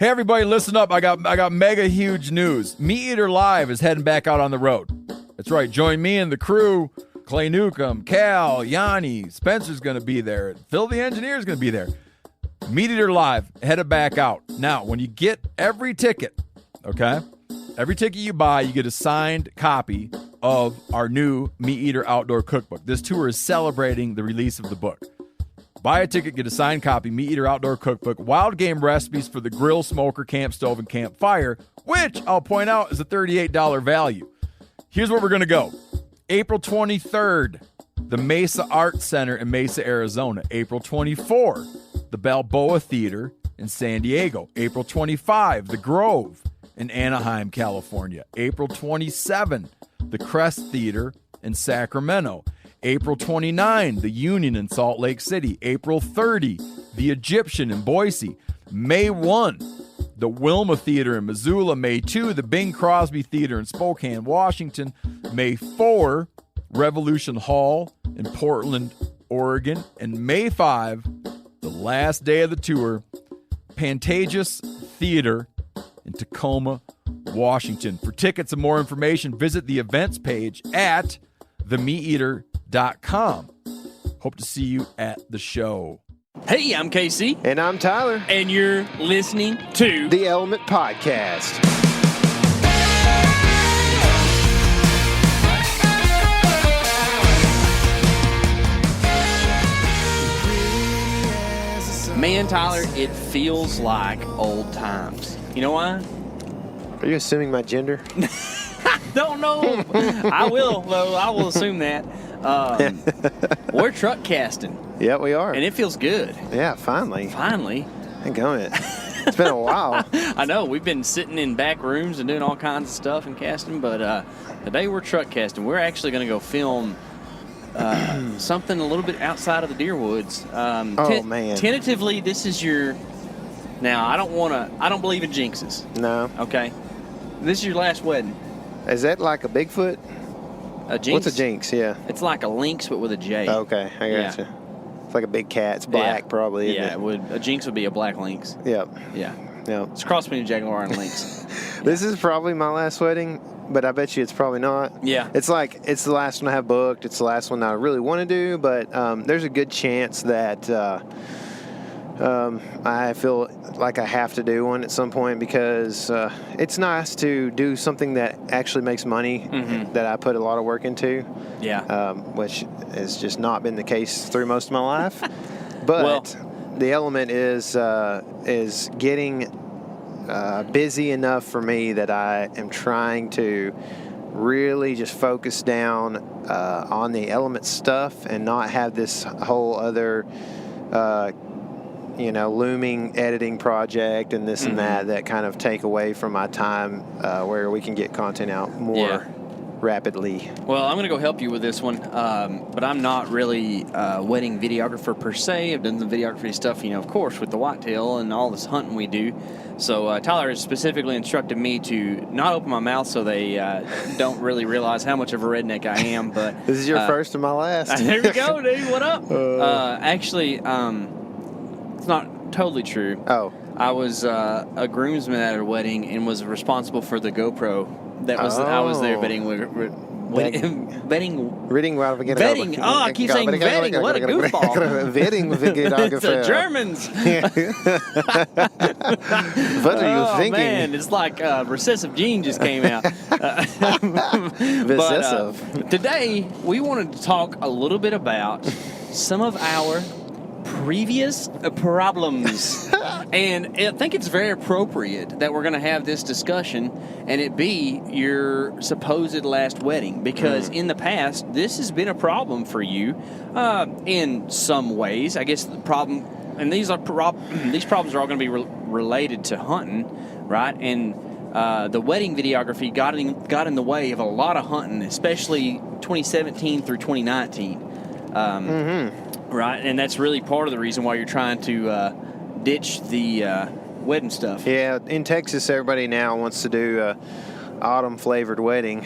Hey, everybody, listen up. I got mega huge news. Meat Eater Live is heading back out on the road. That's right. Join me and the crew. Clay Newcomb, Cal, Yanni, Spencer's going to be there. Phil the Engineer's going to be there. Meat Eater Live, headed back out. Now, when you get every ticket, okay, every ticket you buy, you get a signed copy of our new Meat Eater Outdoor Cookbook. This tour is celebrating the release of the book. Buy a ticket, get a signed copy, Meat Eater Outdoor Cookbook, wild game recipes for the grill, smoker, camp stove, and campfire, which I'll point out is a $38 value. Here's where we're going to go. April 23rd, the Mesa Art Center in Mesa, Arizona. April 24, the Balboa Theater in San Diego. April 25, the Grove in Anaheim, California. April 27, the Crest Theater in Sacramento. April 29, the Union in Salt Lake City. April 30, the Egyptian in Boise. May 1, the Wilma Theater in Missoula. May 2, the Bing Crosby Theater in Spokane, Washington. May 4, Revolution Hall in Portland, Oregon. And May 5, the last day of the tour, Pantages Theater in Tacoma, Washington. For tickets and more information, visit the events page at themeateater.com. Hope to see you at the show. Hey, I'm KC. And I'm Tyler. And you're listening to The Element Podcast. Man, Tyler, it feels like old times. You know why? Are you assuming my gender? Don't know. I will, though. I will assume that. We're truck casting. Yeah, we are. And it feels good. Yeah, finally. Finally. Thank God. It's been a while. I know. We've been sitting in back rooms and doing all kinds of stuff and casting, but today we're truck casting. We're actually going to go film something a little bit outside of the deer woods. Man. Tentatively, this is your... Now, I don't believe in jinxes. No. Okay? This is your last wedding. Is that like a Bigfoot? A jinx? What's a jinx? Yeah. It's like a lynx, but with a J. Okay, I got you. It's like a big cat. It's black, probably. Yeah, it would. A jinx would be a black lynx. Yep. Yeah. Yep. It's a cross between a jaguar and lynx. This is probably my last wedding, but I bet you it's probably not. Yeah. It's like, it's the last one I have booked. It's the last one I really want to do, but there's a good chance that I feel like I have to do one at some point because it's nice to do something that actually makes money that I put a lot of work into. Yeah. Which has just not been the case through most of my life. But the element is getting busy enough for me that I am trying to really just focus down on the element stuff and not have this whole other looming editing project and this and that kind of take away from my time where we can get content out more rapidly. Well, I'm going to go help you with this one, but I'm not really a wedding videographer per se. I've done the videography stuff, of course, with the whitetail and all this hunting we do. So Tyler has specifically instructed me to not open my mouth so they don't really realize how much of a redneck I am. But this is your first and my last. There we go, dude. What up? Actually, it's not totally true. Oh. I was a groomsman at a wedding and was responsible for the GoPro. I was there betting. Vetting. Oh, I keep saying vetting. What a goofball. Vetting videographer. It's the Germans. What are you thinking? Man, it's like recessive gene just came out. Recessive. Today, we wanted to talk a little bit about some of our previous problems. And I think it's very appropriate that we're going to have this discussion and it be your supposed last wedding, because in the past this has been a problem for you in some ways. I guess the problem, and these problems are all going to be related to hunting, right? And the wedding videography got in the way of a lot of hunting, especially 2017 through 2019. Right, and that's really part of the reason why you're trying to ditch the wedding stuff. Yeah, in Texas, everybody now wants to do autumn-flavored wedding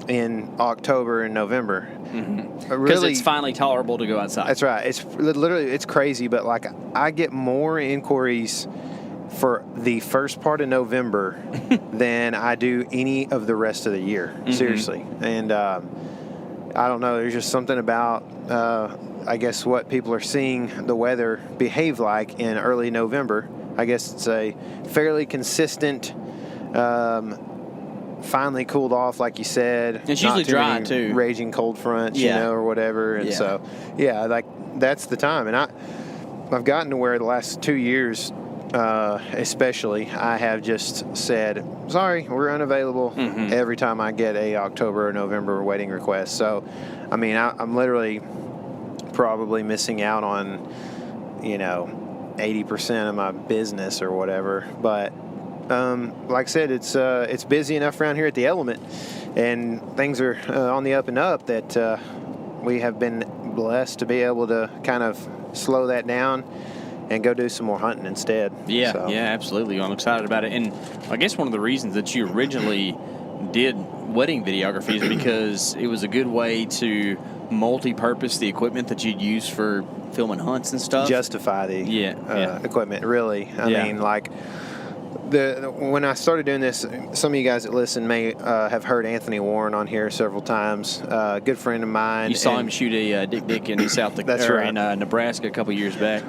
in October and November. Because it's finally tolerable to go outside. That's right. It's literally, it's crazy, but like I get more inquiries for the first part of November than I do any of the rest of the year. Seriously. And I don't know. There's just something about, I guess, what people are seeing the weather behave like in early November. I guess it's a fairly consistent, finally cooled off, like you said. It's usually Not too dry, many too. Raging cold fronts, Yeah. you know, or whatever. And Yeah. so, yeah, like that's the time. And I've gotten to where the last 2 years, especially, I have just said, sorry, we're unavailable every time I get a October or November wedding request. So, I mean, I'm literally probably missing out on, 80% of my business or whatever. But like I said, it's busy enough around here at the Element, and things are on the up and up that we have been blessed to be able to kind of slow that down and go do some more hunting instead. Yeah, So, yeah, absolutely. I'm excited about it. And I guess one of the reasons that you originally did wedding videography is because it was a good way to multi-purpose the equipment that you'd use for filming hunts and stuff. justify the equipment, really. I mean, like, when I started doing this, some of you guys that listen may have heard Anthony Warren on here several times. Good friend of mine. You saw him shoot a dick in South Dakota, That's right. in Nebraska a couple years back.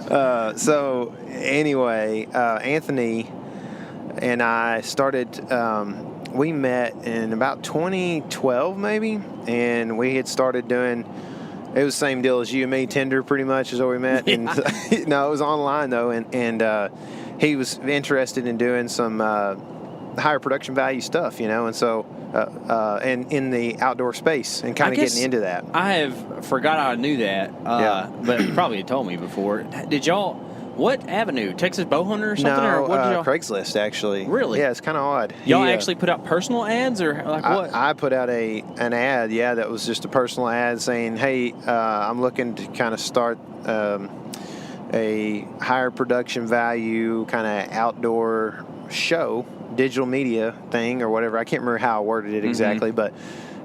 So anyway, Anthony and I started. We met in about 2012, maybe, and we had started doing. It was the same deal as you and me, Tinder, pretty much, is where we met. And no, it was online though, and he was interested in doing some higher production value stuff, and so and in the outdoor space and kind of getting into that. I have forgot I knew that, but you probably had told me before. Did y'all? What avenue? Texas Bowhunter or something? No, or what did y'all? Craigslist, actually. Really? Yeah, it's kind of odd. Y'all actually put out personal ads, or like what? I put out an ad, that was just a personal ad saying, hey, I'm looking to kind of start a higher production value kind of outdoor show, digital media thing or whatever. I can't remember how I worded it exactly, but,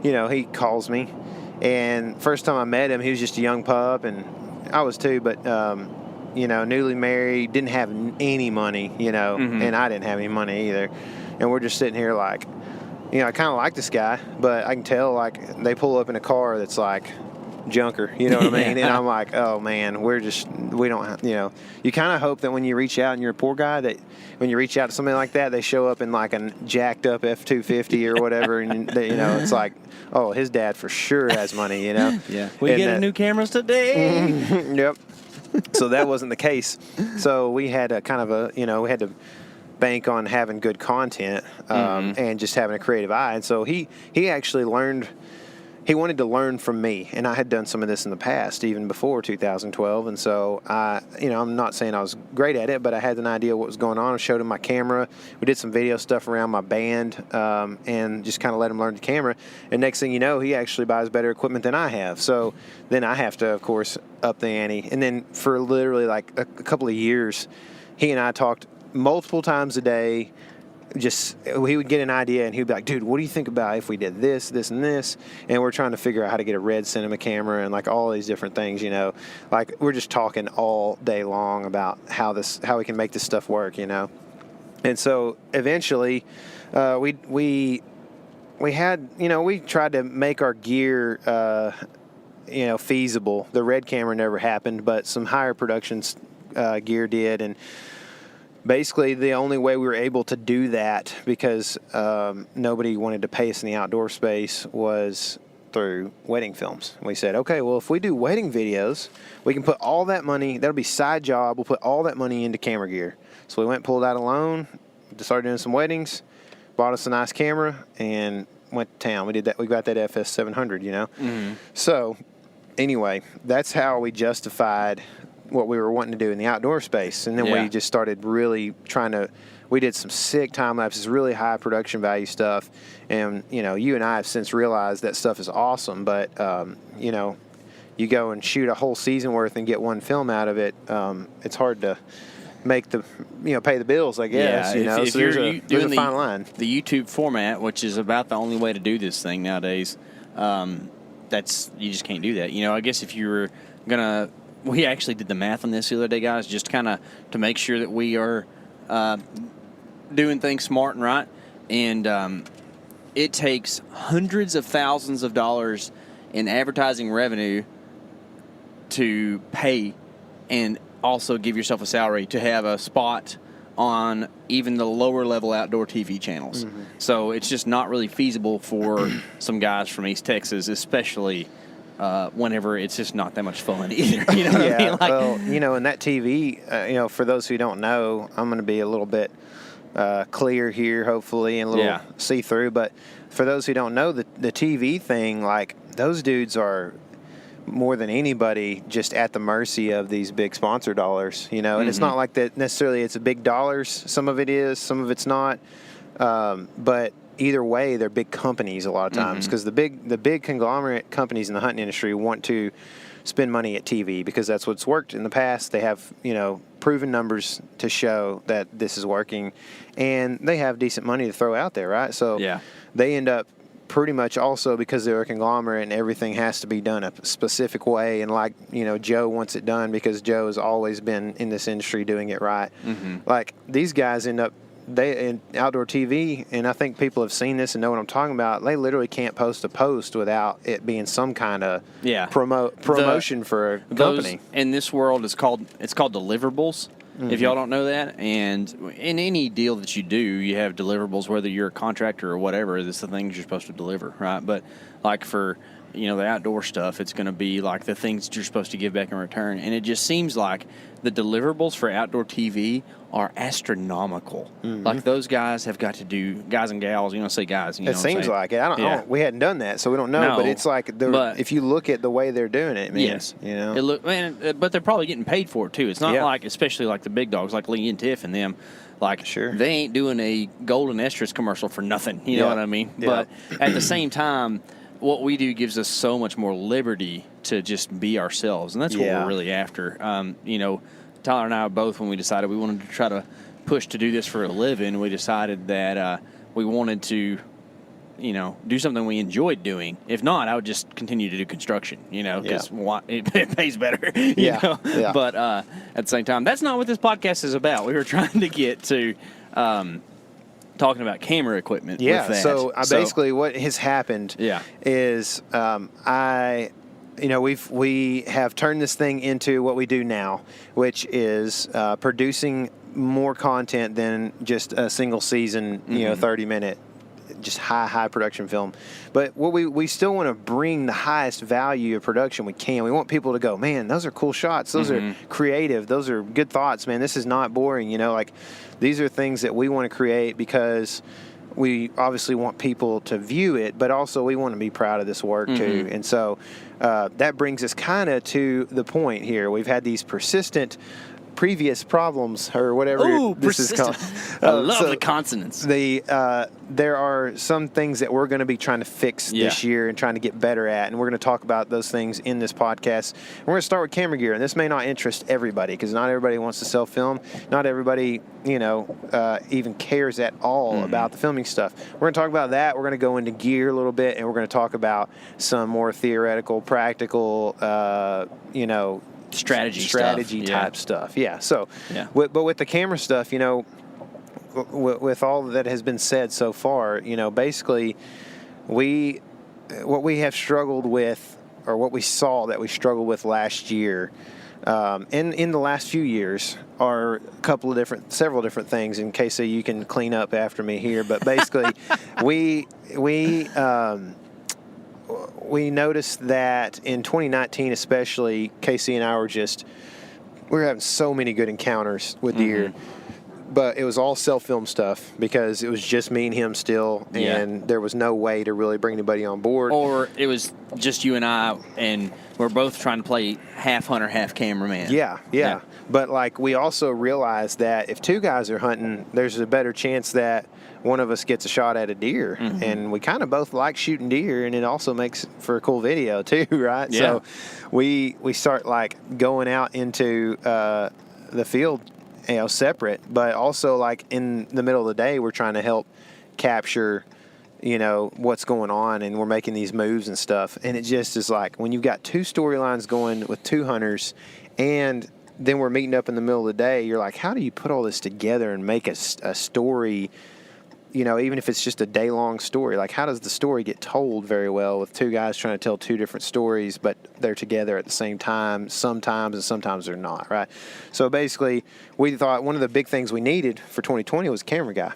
he calls me. And first time I met him, he was just a young pup, and I was too, but, newly married, didn't have any money, and I didn't have any money either. And we're just sitting here like, I kind of like this guy, but I can tell, like, they pull up in a car that's like junker, you know what I mean? And I'm like, oh man, we don't have, you kind of hope that when you reach out and you're a poor guy, that when you reach out to somebody like that, they show up in like a jacked up F-250 or whatever, and it's like, oh, his dad for sure has money, Yeah. We And get new cameras today. Yep. So that wasn't the case. So we had a kind of we had to bank on having good content and just having a creative eye. And so he actually he wanted to learn from me. And I had done some of this in the past, even before 2012. And so I'm not saying I was great at it, but I had an idea what was going on. I showed him my camera. We did some video stuff around my band and just kind of let him learn the camera. And next thing you know, he actually buys better equipment than I have. So then I have to, of course, up the ante. And then for literally like a couple of years, he and I talked multiple times a day. Just he would get an idea and he'd be like, dude, what do you think about if we did this, this, and this? And we're trying to figure out how to get a red cinema camera and like all these different things, like we're just talking all day long about how we can make this stuff work, And so eventually we had, we tried to make our gear, feasible. The red camera never happened, but some higher production gear did. And basically, the only way we were able to do that, because nobody wanted to pay us in the outdoor space, was through wedding films. We said, okay, well, if we do wedding videos, we can put all that money, that'll be side job, we'll put all that money into camera gear. So we went and pulled out a loan, started doing some weddings, bought us a nice camera, and went to town. We did that. We got that FS700, So anyway, that's how we justified what we were wanting to do in the outdoor space. And then we just started really we did some sick time lapses, really high production value stuff. And, you and I have since realized that stuff is awesome, but, you go and shoot a whole season worth and get one film out of it. It's hard to make pay the bills, I guess, If so you're there's a doing fine line. The YouTube format, which is about the only way to do this thing nowadays, you just can't do that. I guess if you were going to, we actually did the math on this the other day, guys, just kind of to make sure that we are doing things smart and right, and it takes hundreds of thousands of dollars in advertising revenue to pay and also give yourself a salary to have a spot on even the lower level outdoor TV channels. Mm-hmm. So it's just not really feasible for some guys from East Texas, especially whenever it's just not that much fun either. You know what I mean? Like, well, and that TV, for those who don't know, I'm going to be a little bit clear here, hopefully, and a little see-through. But for those who don't know, the TV thing, like, those dudes are more than anybody just at the mercy of these big sponsor dollars, and it's not like that necessarily it's a big dollars. Some of it is, some of it's not. But either way, they're big companies a lot of times, because the big conglomerate companies in the hunting industry want to spend money at TV because that's what's worked in the past. They have, proven numbers to show that this is working, and they have decent money to throw out there, right? So they end up pretty much also, because they're a conglomerate and everything has to be done a specific way, and like, Joe wants it done because Joe has always been in this industry doing it right. Like, these guys end up in outdoor TV, and I think people have seen this and know what I'm talking about. They literally can't post a post without it being some kind of promotion for a company. In this world, it's called deliverables. If y'all don't know that, and in any deal that you do, you have deliverables, whether you're a contractor or whatever. It's the things you're supposed to deliver, right? But like for the outdoor stuff, it's going to be like the things that you're supposed to give back in return. And it just seems like the deliverables for outdoor TV are astronomical. Like, those guys have got to do, guys and gals, say guys. It seems like it. I don't, we hadn't done that, so we don't know. No, but it's like, if you look at the way they're doing it, yes, but they're probably getting paid for it too. It's not like, especially like the big dogs, like Lee and Tiff and them. Like, they ain't doing a Golden Estrus commercial for nothing. You know what I mean? But at the same time, what we do gives us so much more liberty to just be ourselves, and that's what we're really after. Tyler and I both, when we decided we wanted to try to push to do this for a living, we decided that we wanted to, do something we enjoyed doing. If not, I would just continue to do construction, because it pays better. You know? But at the same time, that's not what this podcast is about. We were trying to get to talking about camera equipment. Yeah, with that. So basically what has happened is we have turned this thing into what we do now, which is producing more content than just a single season, 30-minute, just high production film. But what we still want to bring the highest value of production we can. We want people to go, man, those are cool shots. Those are creative. Those are good thoughts, man. This is not boring. Like, these are things that we want to create because we obviously want people to view it, but also we want to be proud of this work too. And so that brings us kind of to the point here. We've had these persistent previous problems, or whatever this is called. I love the consonants. There are some things that we're going to be trying to fix this year and trying to get better at, and we're going to talk about those things in this podcast. We're going to start with camera gear, and this may not interest everybody because not everybody wants to self-film. Not everybody, even cares at all about the filming stuff. We're going to talk about that. We're going to go into gear a little bit, and we're going to talk about some more theoretical, practical, strategy type stuff. But with the camera stuff, with all that has been said so far, basically what we have struggled with, or what we saw that we struggled with last year, and in the last few years, are several different things. In case you can clean up after me here, but basically, we noticed that in 2019, especially, K.C. and I we were having so many good encounters with deer, but it was all self-film stuff because it was just me and him still, and there was no way to really bring anybody on board. Or it was just you and I, and we're both trying to play half hunter, half cameraman. Yeah. But we also realized that if two guys are hunting, there's a better chance that one of us gets a shot at a deer, and we kind of both like shooting deer, and it also makes for a cool video too, right? Yeah. So we start going out into the field, separate, but also in the middle of the day, we're trying to help capture, what's going on, and we're making these moves and stuff. And it just is when you've got two storylines going with two hunters, and then we're meeting up in the middle of the day. You're like, how do you put all this together and make a story? You know, even if it's just a day-long story, like how does the story get told very well with two guys trying to tell two different stories, but they're together at the same time sometimes, and sometimes they're not, right? So basically, we thought one of the big things we needed for 2020 was a camera guy.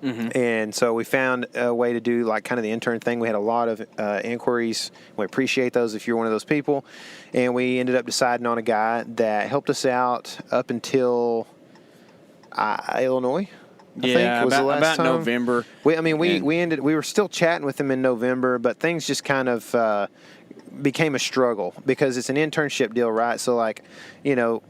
Mm-hmm. And so we found a way to do like kind of the intern thing. We had a lot of inquiries. We appreciate those if you're one of those people. And we ended up deciding on a guy that helped us out up until Illinois. I think was the last time. November. We were still chatting with him in November, but things just kind of became a struggle because it's an internship deal, right? So like, you know,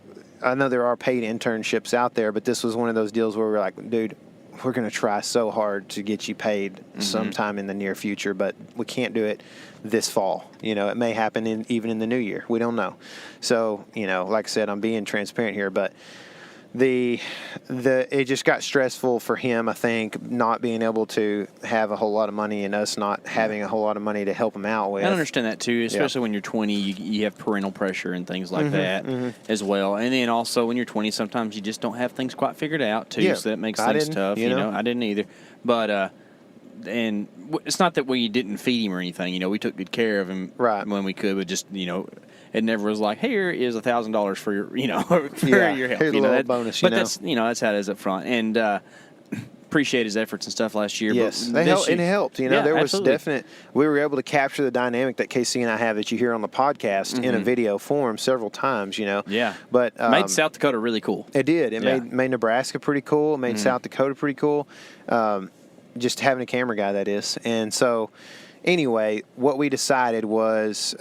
I know there are paid internships out there, but this was one of those deals where we're like, dude, we're going to try so hard to get you paid sometime in the near future, but we can't do it this fall. You know, it may happen even in the new year. We don't know. So, you know, like I said, I'm being transparent here, but it just got stressful for him, I think, not being able to have a whole lot of money and us not having a whole lot of money to help him out with. I understand that too, especially when you're 20, you have parental pressure and things like that as well. And then also when you're 20, sometimes you just don't have things quite figured out too, so that makes things tough. You know, I didn't either. But and it's not that we didn't feed him or anything. You know, we took good care of him when we could, but just, you know, it never was like, here is $1,000 for your, you know, for your help. Here's a little bonus, but that's, you know, that's how it is up front. And appreciate his efforts and stuff last year. Yes, but it helped. You know, there was absolutely. We were able to capture the dynamic that K.C. and I have that you hear on the podcast in a video form several times, you know. Yeah. But made South Dakota really cool. It did. It made Nebraska pretty cool. It made South Dakota pretty cool. Just having a camera guy, that is. And so, anyway, what we decided was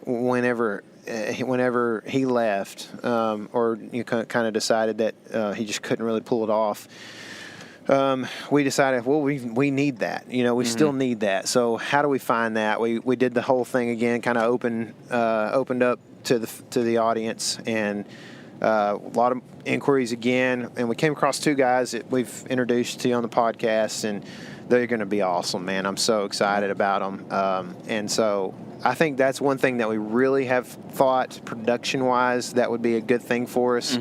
whenever he left, or you kind of decided that he just couldn't really pull it off, we decided, well, we need that. You know, we still need that. So how do we find that? We did the whole thing again, kind of opened up to the audience, and a lot of inquiries again, and we came across two guys that we've introduced to you on the podcast, and they're going to be awesome, man. I'm so excited about them. And so I think that's one thing that we really have thought production-wise that would be a good thing for us,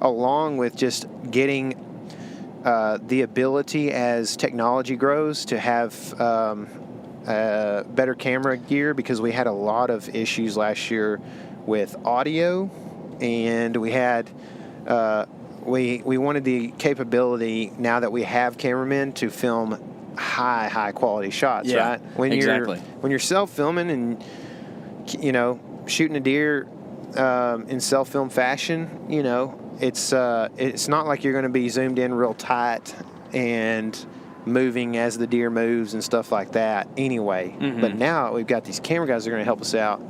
along with just getting the ability as technology grows to have better camera gear, because we had a lot of issues last year with audio, and we had we wanted the capability, now that we have cameramen, to film high quality shots, right? When you're self-filming and, you know, shooting a deer in self-film fashion, you know, it's not like you're going to be zoomed in real tight and moving as the deer moves and stuff like that anyway. But now we've got these camera guys that are going to help us out.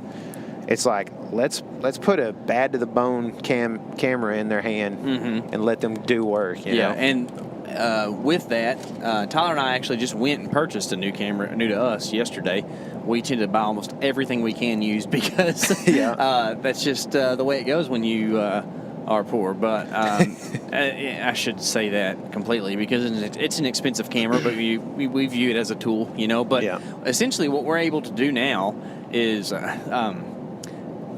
It's like, let's put a bad to the bone camera in their hand and let them do work. You know? And with that, Tyler and I actually just went and purchased a new camera, new to us, yesterday. We tend to buy almost everything we can use because that's just the way it goes when you are poor. But I should say that completely, because it's an expensive camera, but we view it as a tool, you know. But essentially what we're able to do now is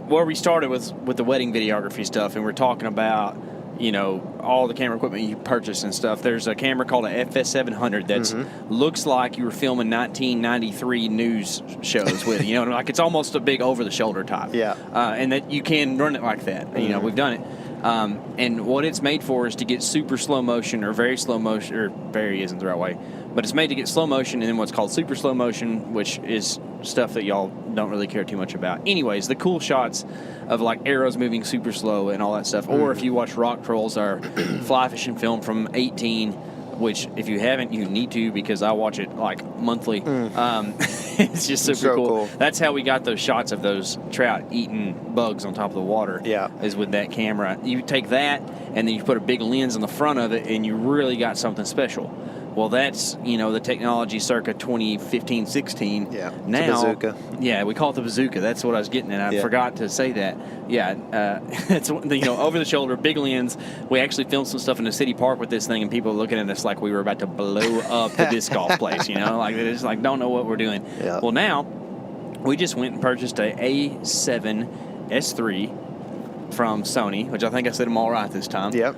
where we started with the wedding videography stuff, and we're talking about, you know, all the camera equipment you purchase and stuff. There's a camera called a FS700 that looks like you were filming 1993 news shows with, you know, like it's almost a big over-the-shoulder type. And that you can run it like that. You know, we've done it. And what it's made for is to get super slow motion, or very slow motion, or very isn't the right way, but it's made to get slow motion and then what's called super slow motion, which is stuff that y'all don't really care too much about. Anyways, the cool shots of like arrows moving super slow and all that stuff. Or if you watch Rock Trolls, our fly fishing film from 18, which if you haven't, you need to, because I watch it like monthly. It's just super cool. That's how we got those shots of those trout eating bugs on top of the water. Is with that camera. You take that and then you put a big lens on the front of it, and you really got something special. Well, that's, you know, the technology circa 2015, 16. Now, it's a bazooka. Yeah, we call it the bazooka. That's what I was getting at. I forgot to say that. It's, you know, over the shoulder, big lens. We actually filmed some stuff in the city park with this thing, and people were looking at us like we were about to blow up the disc golf place. You know, like they just like don't know what we're doing. Well, now we just went and purchased a A7 S3 from Sony, which I think I said them all right this time. Yep.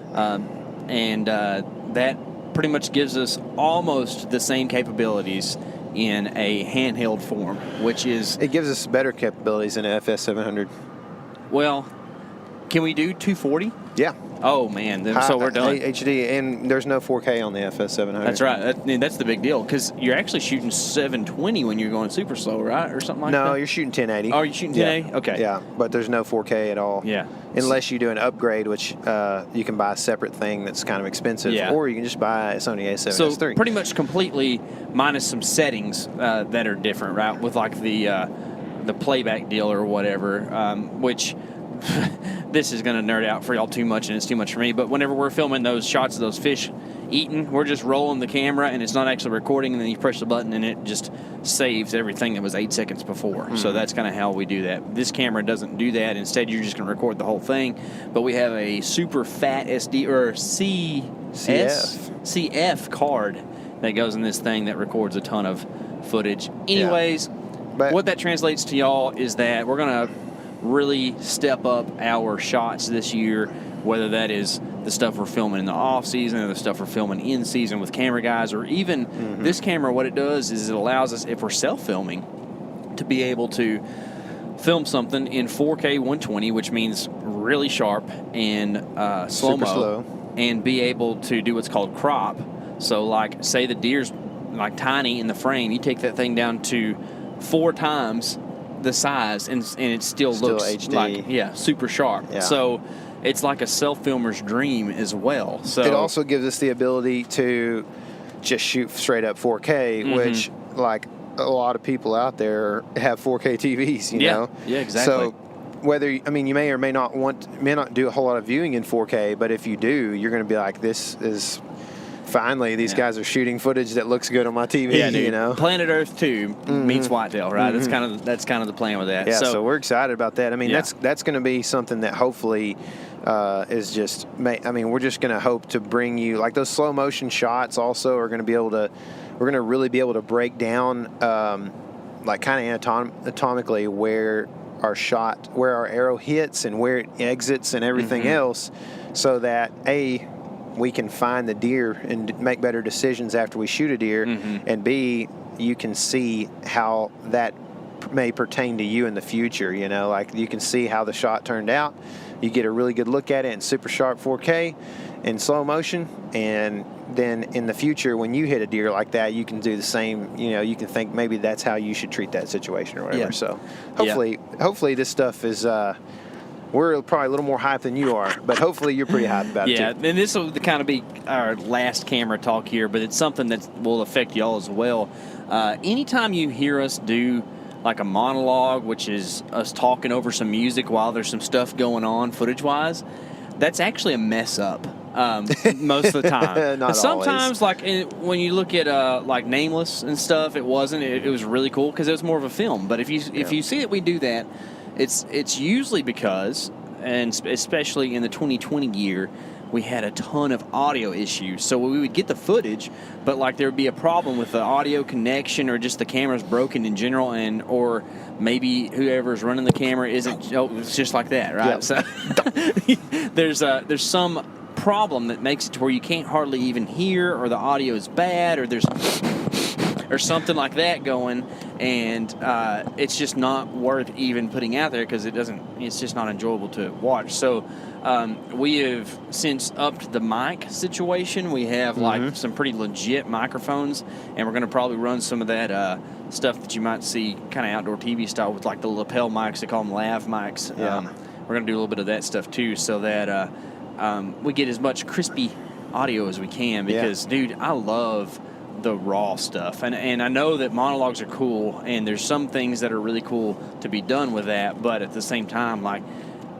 And that pretty much gives us almost the same capabilities in a handheld form, which is... It gives us better capabilities than an FS700. Well, can we do 240? Yeah. Oh, man. So we're done. HD, and there's no 4K on the FS700. That's right. That's the big deal, because you're actually shooting 720 when you're going super slow, right? Or something like that? No, you're shooting 1080. Oh, you're shooting 1080? Yeah. Okay. Yeah, but there's no 4K at all. Yeah. Unless you do an upgrade, which you can buy a separate thing that's kind of expensive, Yeah. or you can just buy a Sony A7S So III. pretty much completely minus some settings that are different, right? With like the playback deal or whatever, which this is going to nerd out for y'all too much, and it's too much for me. But whenever we're filming those shots of those fish eating, we're just rolling the camera, and it's not actually recording, and then you press the button, and it just saves everything that was 8 seconds before. Mm-hmm. So that's kind of how we do that. This camera doesn't do that. Instead, you're just going to record the whole thing. But we have a super fat SD or CF card that goes in this thing that records a ton of footage. Anyways, what that translates to y'all is that we're going to really step up our shots this year, whether that is the stuff we're filming in the off season or the stuff we're filming in season with camera guys, or even this camera. What it does is it allows us, if we're self-filming, to be able to film something in 4K 120, which means really sharp and slow-mo, and be able to do what's called crop. So like, say the deer's like tiny in the frame, you take that thing down to 4 times the size, and it still looks HD. Like super sharp. Yeah. So it's like a self-filmer's dream as well. So it also gives us the ability to just shoot straight up 4K, which like a lot of people out there have 4K TVs, you know. Yeah, exactly. So whether you may or may not do a whole lot of viewing in 4K, but if you do, you're going to be like, this is finally these guys are shooting footage that looks good on my TV. Yeah, dude. You know, Planet Earth 2 meets Whitetail, right? That's kind of the plan with that. Yeah, so we're excited about that. I mean, Yeah. that's going to be something that hopefully is just. I mean, we're just going to hope to bring you like those slow motion shots. Also, are going to be able to. We're going to really be able to break down, like kind of anatomically where our arrow hits and where it exits and everything else, so that we can find the deer and make better decisions after we shoot a deer, and B, you can see how that may pertain to you in the future. You know, like you can see how the shot turned out. You get a really good look at it in super sharp 4K in slow motion, and then in the future when you hit a deer like that, you can do the same. You know, you can think maybe that's how you should treat that situation or whatever. Yeah. So hopefully this stuff is we're probably a little more hyped than you are, but hopefully you're pretty hyped about it too. Yeah, and this will kind of be our last camera talk here, but it's something that will affect y'all as well. Anytime you hear us do like a monologue, which is us talking over some music while there's some stuff going on footage-wise, that's actually a mess up most of the time. Not sometimes, always. When you look at like Nameless and stuff, it wasn't. It was really cool because it was more of a film. But if you see that we do that, it's usually because, and especially in the 2020 year, we had a ton of audio issues. So we would get the footage, but like there would be a problem with the audio connection, or just the camera's broken in general, or maybe whoever's running the camera isn't. Oh, it's just like that, right? Yep. So there's some problem that makes it to where you can't hardly even hear, or the audio is bad, or there's something like that going, and it's just not worth even putting out there because it's just not enjoyable to watch. So we have since upped the mic situation. We have like some pretty legit microphones, and we're going to probably run some of that stuff that you might see kind of outdoor TV style with like the lapel mics. They call them lav mics. Yeah. We're going to do a little bit of that stuff too, so that we get as much crispy audio as we can, because dude, I love the raw stuff, and I know that monologues are cool, and there's some things that are really cool to be done with that, but at the same time, like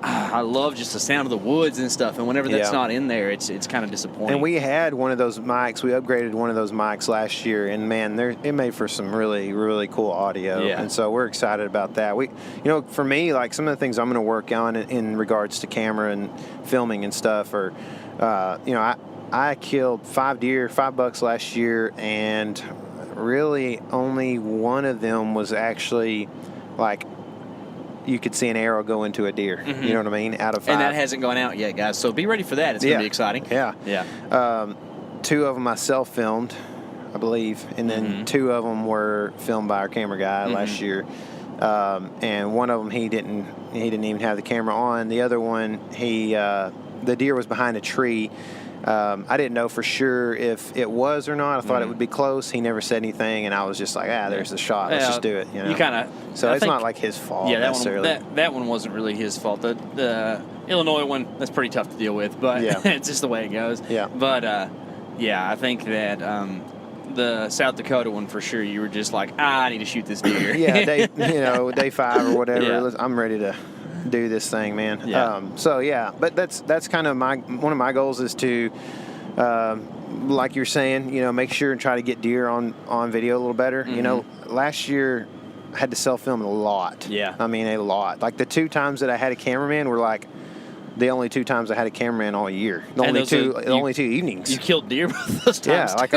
I love just the sound of the woods and stuff, and whenever that's not in there, it's kind of disappointing. And we had one of those mics. We upgraded one of those mics last year, and man, it made for some really, really cool audio. Yeah. And so we're excited about that. For me, like some of the things I'm going to work on in regards to camera and filming and stuff are, I killed 5 deer, $5 last year, and really only one of them was actually like you could see an arrow go into a deer. You know what I mean? Out of 5. And that hasn't gone out yet, guys. So be ready for that. It's going to be exciting. Yeah. Yeah. 2 of them I self-filmed, I believe, and then 2 of them were filmed by our camera guy last year. And one of them he didn't even have the camera on. The other one, the deer was behind a tree. I didn't know for sure if it was or not. I thought it would be close. He never said anything, and I was just like, there's the shot. Let's just do it. You know? You kind of. So it's not like his fault necessarily. That one wasn't really his fault. The Illinois one, that's pretty tough to deal with, but it's just the way it goes. Yeah. But I think that the South Dakota one for sure, you were just like, I need to shoot this deer. Day 5 or whatever. Yeah. I'm ready to do this thing, man. Yeah. But that's kind of one of my goals is to, like you're saying, make sure and try to get deer on video a little better. Last year I had to self-film a lot. Yeah. I mean, a lot. Like the 2 times that I had a cameraman were like the only 2 times I had a cameraman all year. The only 2 evenings. You killed deer both those times. Yeah, like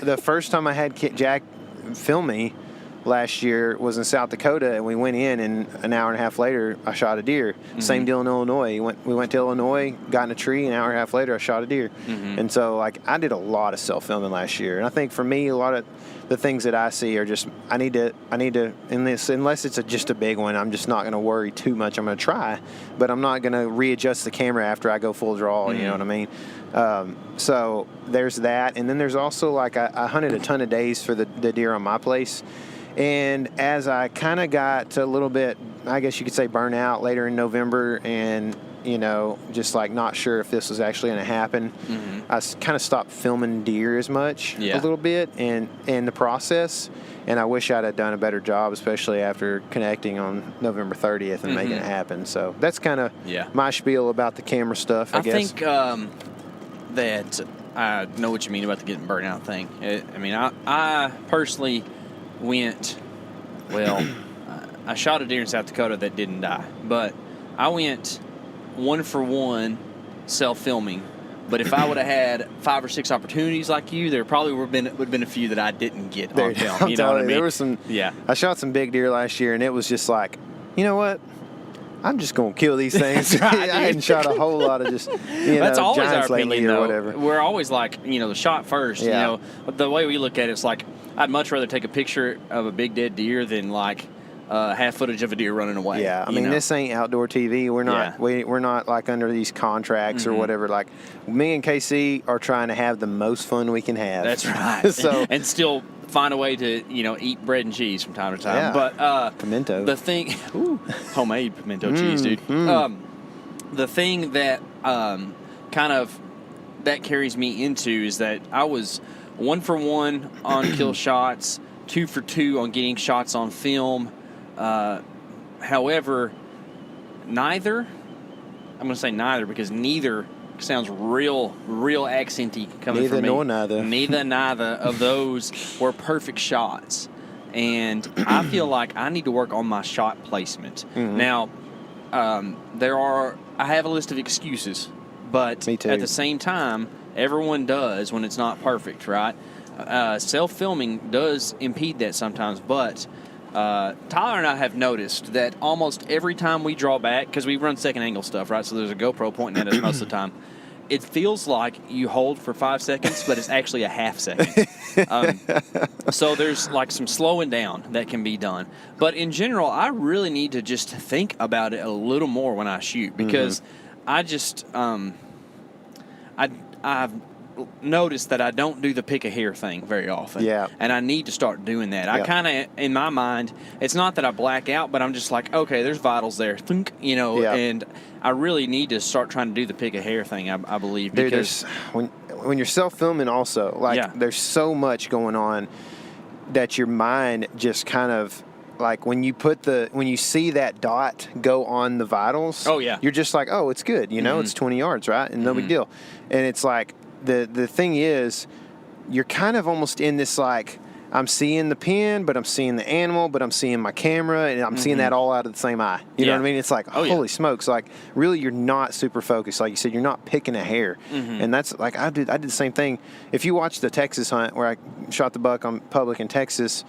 the first time I had Jack film me last year was in South Dakota, and we went in, and an hour and a half later, I shot a deer. Same deal in Illinois. We went to Illinois, got in a tree, an hour and a half later, I shot a deer. And so, I did a lot of self-filming last year. And I think for me, a lot of the things that I see are just, I need to, unless it's just a big one, I'm just not going to worry too much. I'm going to try, but I'm not going to readjust the camera after I go full draw, you know what I mean? So there's that. And then there's also, I hunted a ton of days for the deer on my place. And as I kind of got a little bit, I guess you could say, burnt out later in November and, just not sure if this was actually going to happen, I kind of stopped filming deer as much a little bit in the process. And I wish I'd have done a better job, especially after connecting on November 30th and making it happen. So that's kind of my spiel about the camera stuff, I guess. I think that I know what you mean about the getting burnt out thing. I personally went, I shot a deer in South Dakota that didn't die, but I went 1 for 1 self-filming. But if I would have had 5 or 6 opportunities like you, there probably would have been a few that I didn't get on film. You know what I mean? There was some. Yeah. I shot some big deer last year, and it was just like, you know what? I'm just gonna kill these things. Right, I hadn't shot a whole lot of just that's always our opinion, or though. whatever. We're always like, the shot first. Yeah. The way we look at it, it's like I'd much rather take a picture of a big dead deer than half footage of a deer running away. Yeah, I mean, this ain't outdoor TV. We're not we're not under these contracts or whatever. Like, me and KC are trying to have the most fun we can have. That's right. So and still find a way to eat bread and cheese from time to time. Yeah. But pimento. The thing, homemade pimento cheese, dude. The thing that kind of that carries me into is that I was 1 for 1 on kill shots, 2 for 2 on getting shots on film. However, neither, I'm going to say neither because neither sounds real accenty coming from me. Neither of those were perfect shots. And I feel like I need to work on my shot placement. Now, I have a list of excuses, but Me too. At the same time, everyone does when it's not perfect, right? Self-filming does impede that sometimes, but Tyler and I have noticed that almost every time we draw back, because we run second angle stuff, right? So there's a GoPro pointing at us most of the time. It feels like you hold for 5 seconds, but it's actually a half second. So there's some slowing down that can be done. But in general, I really need to just think about it a little more when I shoot because I just I've noticed that I don't do the pick a hair thing very often. Yeah. And I need to start doing that. I kind of, in my mind, it's not that I black out, but I'm just like, okay, there's vitals there. Thunk, and I really need to start trying to do the pick a hair thing, I believe. Because when you're self-filming also, there's so much going on that your mind just kind of, when you see that dot go on the vitals, you're just like, oh, it's good, it's 20 yards, right? And no big deal. And it's like, the thing is, you're kind of almost in this I'm seeing the pin, but I'm seeing the animal, but I'm seeing my camera, and I'm seeing that all out of the same eye. You know what I mean? It's like, holy smokes! Really, you're not super focused. Like you said, you're not picking a hair, and that's I did the same thing. If you watch the Texas hunt where I shot the buck on public in Texas,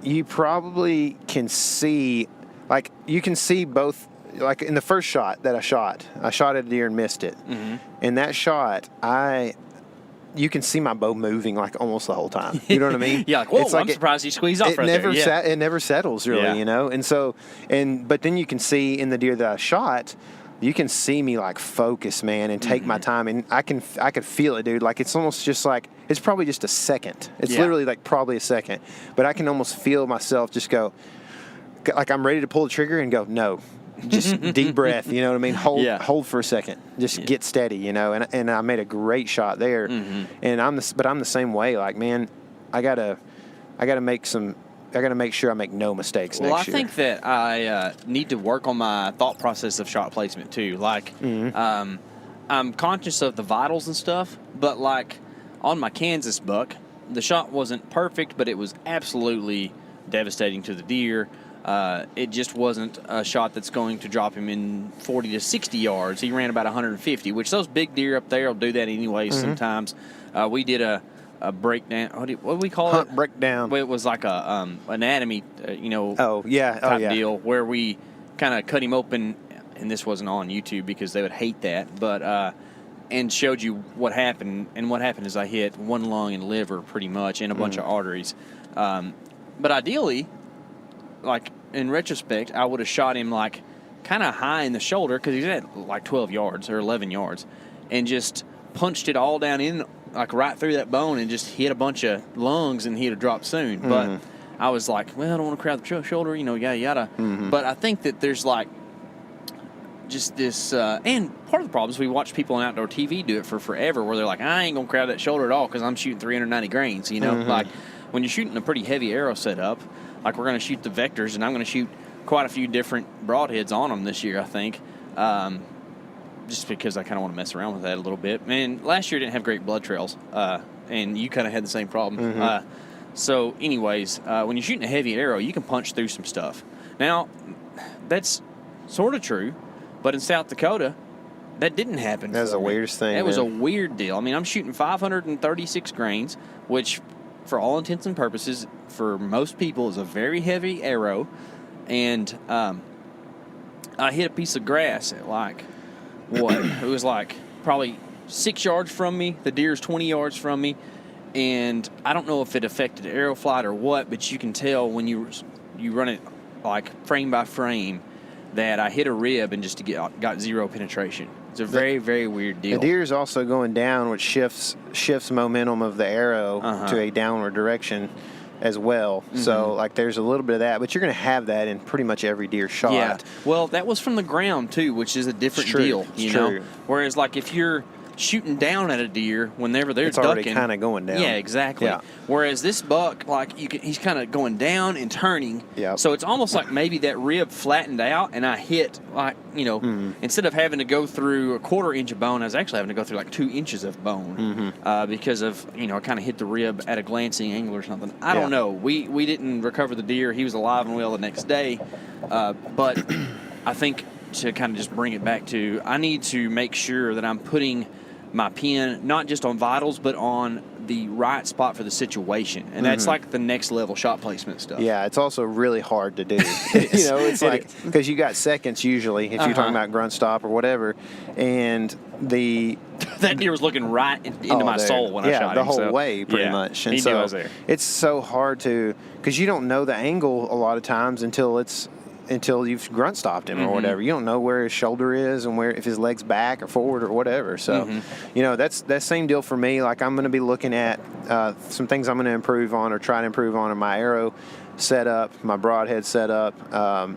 you probably can see like you can see both. Like in the first shot that I shot at a deer and missed it. Mm-hmm. In that shot, you can see my bow moving like almost the whole time. You know what I mean? Yeah, like, whoa, it's like I'm surprised you squeezed off it right never there. Yeah. It never settles really, Yeah. you know? And so, but then you can see in the deer that I shot, you can see me like focus, man, and take my time. And I could feel it, dude. Like it's almost just like, it's probably just a second. It's literally like probably a second. But I can almost feel myself just go, like I'm ready to pull the trigger and go, no. Just deep breath, you know what I mean? Hold for a second. Just get steady, you know. And I made a great shot there. And I'm the same way. Like, man, I gotta make sure I make no mistakes next year. Well, I think that I need to work on my thought process of shot placement too. Like, I'm conscious of the vitals and stuff, but like on my Kansas buck, the shot wasn't perfect, but it was absolutely devastating to the deer. It just wasn't a shot that's going to drop him in 40 to 60 yards. He ran about 150, which those big deer up there will do that anyways sometimes. We did a breakdown. What do we call Hunt it? breakdown. Well, it was like a anatomy, type deal where we kind of cut him open, and this wasn't on YouTube because they would hate that, but and showed you what happened. And what happened is I hit one lung and liver pretty much and a bunch of arteries. But ideally, like in retrospect, I would have shot him like kind of high in the shoulder because he's at like 12 yards or 11 yards, and just punched it all down in like right through that bone and just hit a bunch of lungs, and he'd have dropped soon. But I was like, well, I don't want to crowd the shoulder, yada yada. But I think that there's like just this, and part of the problem is we watch people on outdoor TV do it for forever, where they're like, I ain't gonna crowd that shoulder at all because I'm shooting 390 grains. Like when you're shooting a pretty heavy arrow setup. Like we're going to shoot the vectors, and I'm going to shoot quite a few different broadheads on them this year, I think, just because I kind of want to mess around with that a little bit. Man, last year I didn't have great blood trails, and you kind of had the same problem. So anyways, when you're shooting a heavy arrow, you can punch through some stuff. Now, that's sort of true, but in South Dakota, that didn't happen. That's the weirdest thing. It was a weird deal. I mean, I'm shooting 536 grains, which for all intents and purposes, for most people, is a very heavy arrow. And I hit a piece of grass at like, what? It was like probably 6 yards from me. The deer's 20 yards from me. And I don't know if it affected arrow flight or what, but you can tell when you run it like frame by frame that I hit a rib and just got zero penetration. It's a very, very weird deal. The deer's also going down, which shifts momentum of the arrow to a downward direction as well. So, like, there's a little bit of that, but you're going to have that in pretty much every deer shot. Yeah. Well, that was from the ground, too, which is a different deal, you know? Whereas, like, if you're shooting down at a deer whenever they're it's ducking. It's already kind of going down. Yeah, exactly. Yeah. Whereas this buck, like he's kind of going down and turning. Yeah. So it's almost like maybe that rib flattened out, and I hit like instead of having to go through a 1/4 inch of bone, I was actually having to go through like 2 inches of bone because of I kind of hit the rib at a glancing angle or something. I don't know. We didn't recover the deer. He was alive and well the next day, but I think to kind of just bring it back to, I need to make sure that I'm putting my pin not just on vitals but on the right spot for the situation, and that's like the next level shot placement stuff. Yeah, it's also really hard to do. It's like because you got seconds usually if you're talking about grunt stop or whatever, and that deer was looking right into my soul when I shot him. Yeah, the whole way pretty much. And he knew I was there. It's so hard to, because you don't know the angle a lot of times until you've grunt stopped him or whatever. You don't know where his shoulder is and if his leg's back or forward or whatever. So, that's that same deal for me. Like I'm going to be looking at some things I'm going to improve on or try to improve on in my arrow setup, my broadhead setup,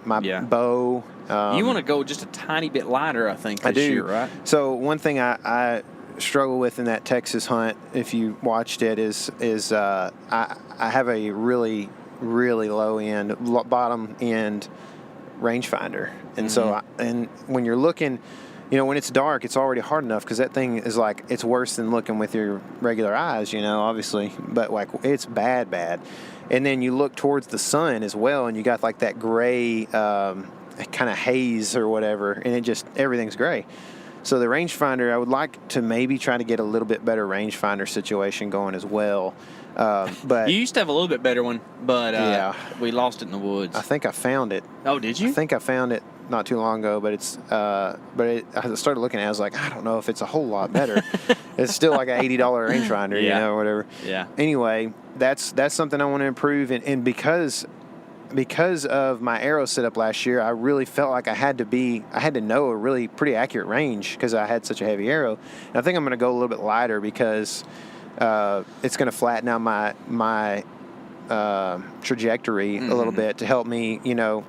my bow. You want to go just a tiny bit lighter, I think, this year, right? So one thing I struggle with in that Texas hunt, if you watched it, is I have a really, really low end, bottom end rangefinder, and so and when you're looking, when it's dark, it's already hard enough because that thing is like, it's worse than looking with your regular eyes, obviously, but like it's bad. And then you look towards the sun as well, and you got like that gray kind of haze or whatever, and everything's gray. So the rangefinder, I would like to maybe try to get a little bit better rangefinder situation going as well. But You used to have a little bit better one, but we lost it in the woods. I think I found it. Oh, did you? I think I found it not too long ago, but I started looking at it, I was like, I don't know if it's a whole lot better. It's still like an $80 rangefinder, you know, or whatever. Yeah. Anyway, that's something I want to improve, and because of my arrow setup last year, I really felt like I had to know a really pretty accurate range because I had such a heavy arrow. And I think I'm going to go a little bit lighter because it's going to flatten out my trajectory a little bit to help me,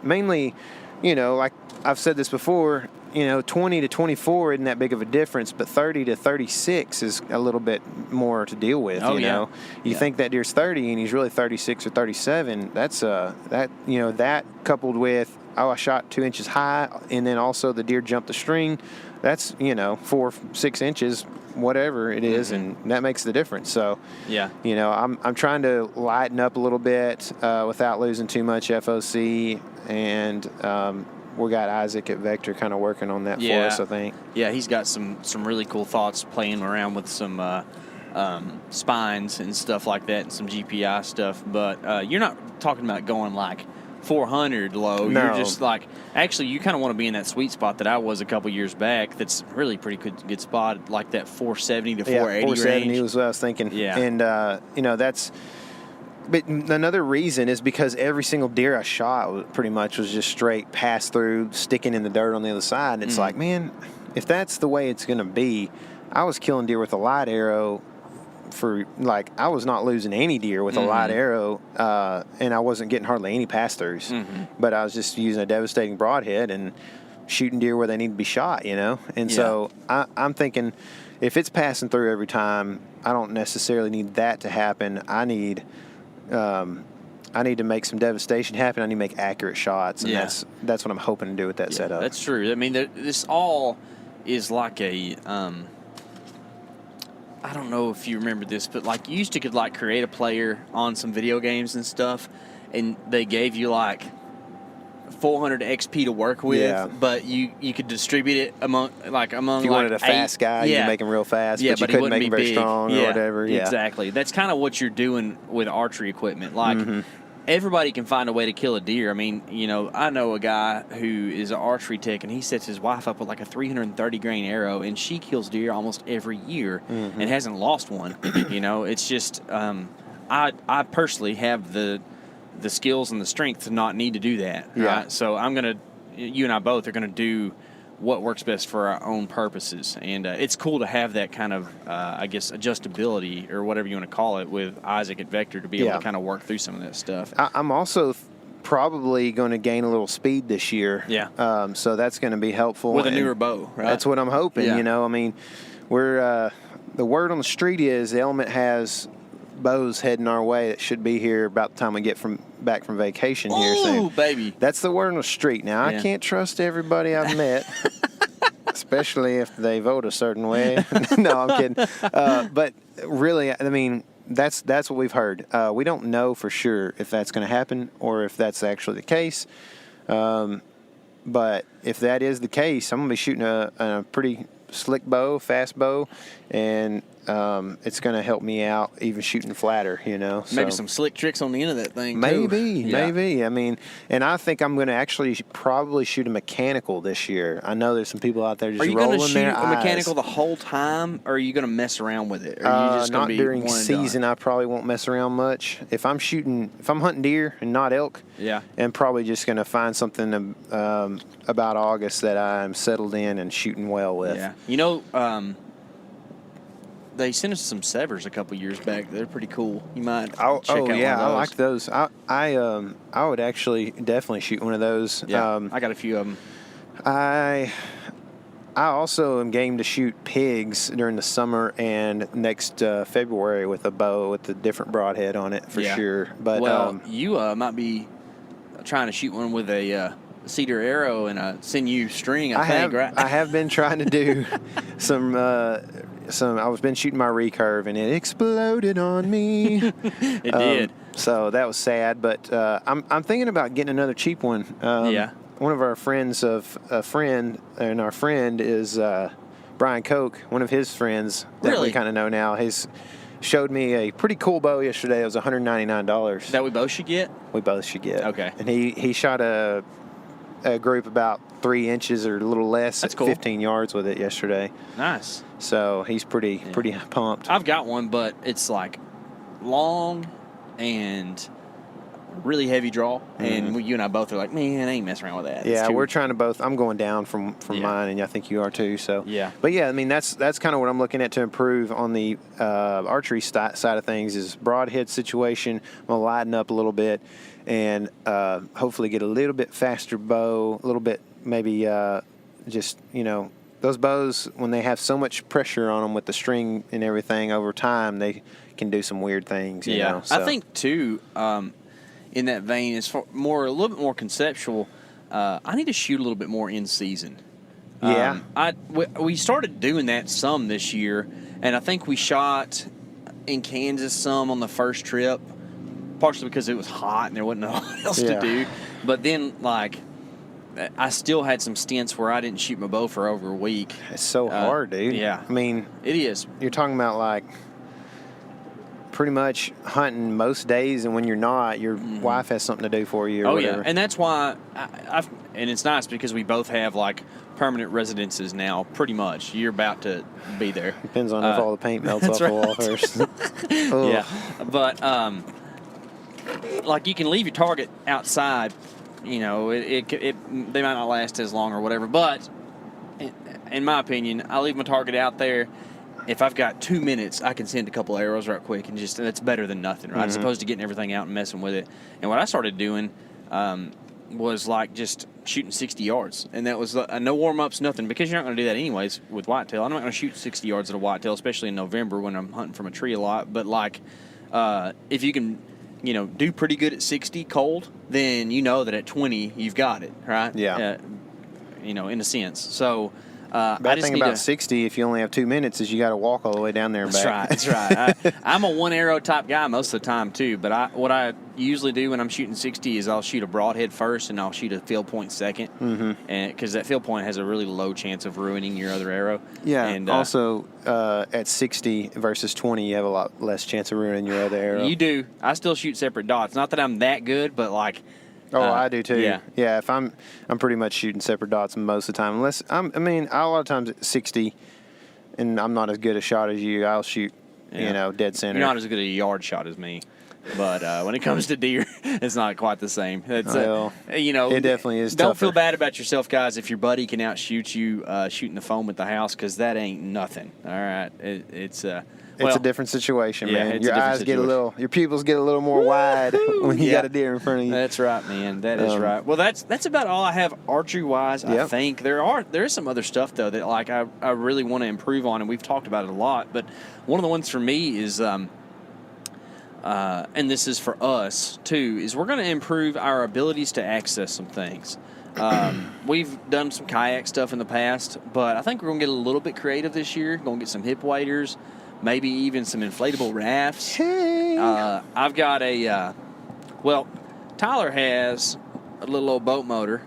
mainly, like I've said this before, 20 to 24 isn't that big of a difference, but 30 to 36 is a little bit more to deal with. You think that deer's 30 and he's really 36 or 37. That's that coupled with I shot 2 inches high, and then also the deer jumped the string. That's 4-6 inches, whatever it is, and that makes the difference. So I'm trying to lighten up a little bit without losing too much FOC, and we got Isaac at Vector kind of working on that for us, I think. Yeah, he's got some really cool thoughts playing around with some spines and stuff like that and some GPI stuff. But you're not talking about going like 400 low. No. You're just like, actually, you kind of want to be in that sweet spot that I was a couple years back. That's really pretty good spot, like that 470 to 480 470 range. was what I was thinking. Yeah. And, that's... But another reason is because every single deer I shot pretty much was just straight pass through, sticking in the dirt on the other side. And it's like, man, if that's the way it's going to be, I was killing deer with a light arrow I was not losing any deer with a light arrow, and I wasn't getting hardly any pass throughs. But I was just using a devastating broadhead and shooting deer where they need to be shot, And so I'm thinking, if it's passing through every time, I don't necessarily need that to happen. I need to make some devastation happen. I need to make accurate shots, and that's what I'm hoping to do with that setup. That's true. I mean, this all is like a I don't know if you remember this, but like you used to could like create a player on some video games and stuff, and they gave you like 400 XP to work with, but you could distribute it among. If you wanted a fast guy, you could make him real fast, but you couldn't make him very strong or whatever. Yeah, exactly. That's kind of what you're doing with archery equipment. Like everybody can find a way to kill a deer. I mean, I know a guy who is an archery tech, and he sets his wife up with like a 330 grain arrow, and she kills deer almost every year and hasn't lost one. It's just I personally have the skills and the strength to not need to do that. Right? So you and I both are gonna do what works best for our own purposes, and it's cool to have that kind of adjustability or whatever you want to call it with Isaac at Vector to be able to kind of work through some of that stuff. I'm also probably going to gain a little speed this year. So that's going to be helpful with a newer bow. Right? That's what I'm hoping. I mean, we're the word on the street is the Element has bows heading our way that should be here about the time we get back from vacation here soon. Baby. That's the word on the street. Now, I can't trust everybody I've met, especially if they vote a certain way. No, I'm kidding. But really, I mean, that's what we've heard. We don't know for sure if that's going to happen or if that's actually the case. But if that is the case, I'm going to be shooting a pretty slick bow, fast bow, and it's going to help me out even shooting flatter, Maybe some slick tricks on the end of that thing, Maybe. I mean, and I think I'm going to actually probably shoot a mechanical this year. I know there's some people out there just rolling their eyes. Are you going to shoot a mechanical the whole time, or are you going to mess around with it? Or are you just not during season. I probably won't mess around much. If I'm hunting deer and not elk, I'm probably just going to find something about August that I'm settled in and shooting well with. Yeah. They sent us some Severs a couple years back. They're pretty cool. You might check out one of those. I like those. I would actually definitely shoot one of those. Yeah, I got a few of them. I also am game to shoot pigs during the summer and next February with a bow with a different broadhead on it for sure. But you might be trying to shoot one with a cedar arrow and a sinew string. I think, right? I have been trying to do some. I've been shooting my recurve and it exploded on me. It did. So that was sad, but I'm thinking about getting another cheap one. One of our friends of a friend, and our friend is Brian Koch, one of his friends that Really? we kind of know now, showed me a pretty cool bow yesterday. It was $199. That we both should get? We both should get. Okay. And he shot a group about 3 inches or a little less That's at cool. 15 yards with it yesterday. Nice. So he's pretty pumped. I've got one, but it's like long and really heavy draw, and you and I both are like, man, I ain't messing around with that. Yeah, It's too- we're trying to both. I'm going down from Yeah. mine, and I think you are too. So Yeah. But yeah, I mean that's kind of what I'm looking at to improve on the archery side of things is broadhead situation. I'm gonna lighten up a little bit, and hopefully get a little bit faster bow, a little bit maybe just those bows when they have so much pressure on them with the string and everything over time, they can do some weird things. You know? So. I think too. In that vein, is a little bit more conceptual. I need to shoot a little bit more in season. Yeah. We started doing that some this year, and I think we shot in Kansas some on the first trip, partially because it was hot and there wasn't nothing else to do. But then, like, I still had some stints where I didn't shoot my bow for over a week. It's so hard, dude. Yeah. I mean, It is. you're talking about like pretty much hunting most days, and when you're not, your wife has something to do for you or whatever. Yeah, and that's why and it's nice because we both have like permanent residences now. Pretty much, you're about to be there. Depends on if all the paint melts off that's the wall first. Yeah, but like you can leave your target outside. You know, they might not last as long or whatever. But in my opinion, I leave my target out there. If I've got 2 minutes, I can send a couple arrows right quick, and that's better than nothing, right? As opposed to getting everything out and messing with it. And what I started doing was like just shooting 60 yards, and that was no warm-ups, nothing, because you're not going to do that anyways with whitetail. I'm not going to shoot 60 yards at a whitetail, especially in November when I'm hunting from a tree a lot. But like, if you can, do pretty good at 60 cold, then you know that at 20 you've got it, right? Yeah. In a sense. So. Bad thing about 60, if you only have 2 minutes, is you got to walk all the way down there and back. That's right. I'm a one arrow type guy most of the time too. But what I usually do when I'm shooting 60 is I'll shoot a broadhead first and I'll shoot a field point second, and because that field point has a really low chance of ruining your other arrow. Yeah. And also, at 60 versus 20, you have a lot less chance of ruining your other arrow. You do. I still shoot separate dots. Not that I'm that good, but like. Oh, I do too. Yeah. If I'm pretty much shooting separate dots most of the time. Unless a lot of times at 60, and I'm not as good a shot as you. I'll shoot, dead center. You're not as good a yard shot as me, but when it comes to deer, it's not quite the same. It's it definitely is. Don't tougher. feel bad about yourself, guys, if your buddy can outshoot you shooting the foam at the house, because that ain't nothing. All right, it's a different situation, yeah, man. it's Your a different eyes situation. your pupils get a little more wide when you got a deer in front of you. That's right, man. That is right. Well, that's about all I have archery wise. I think there is some other stuff though that like I really want to improve on, and we've talked about it a lot. But one of the ones for me is, and this is for us too, is we're going to improve our abilities to access some things. We've done some kayak stuff in the past, but I think we're going to get a little bit creative this year. Going to get some hip waders. Maybe even some inflatable rafts. I've got Tyler has a little old boat motor,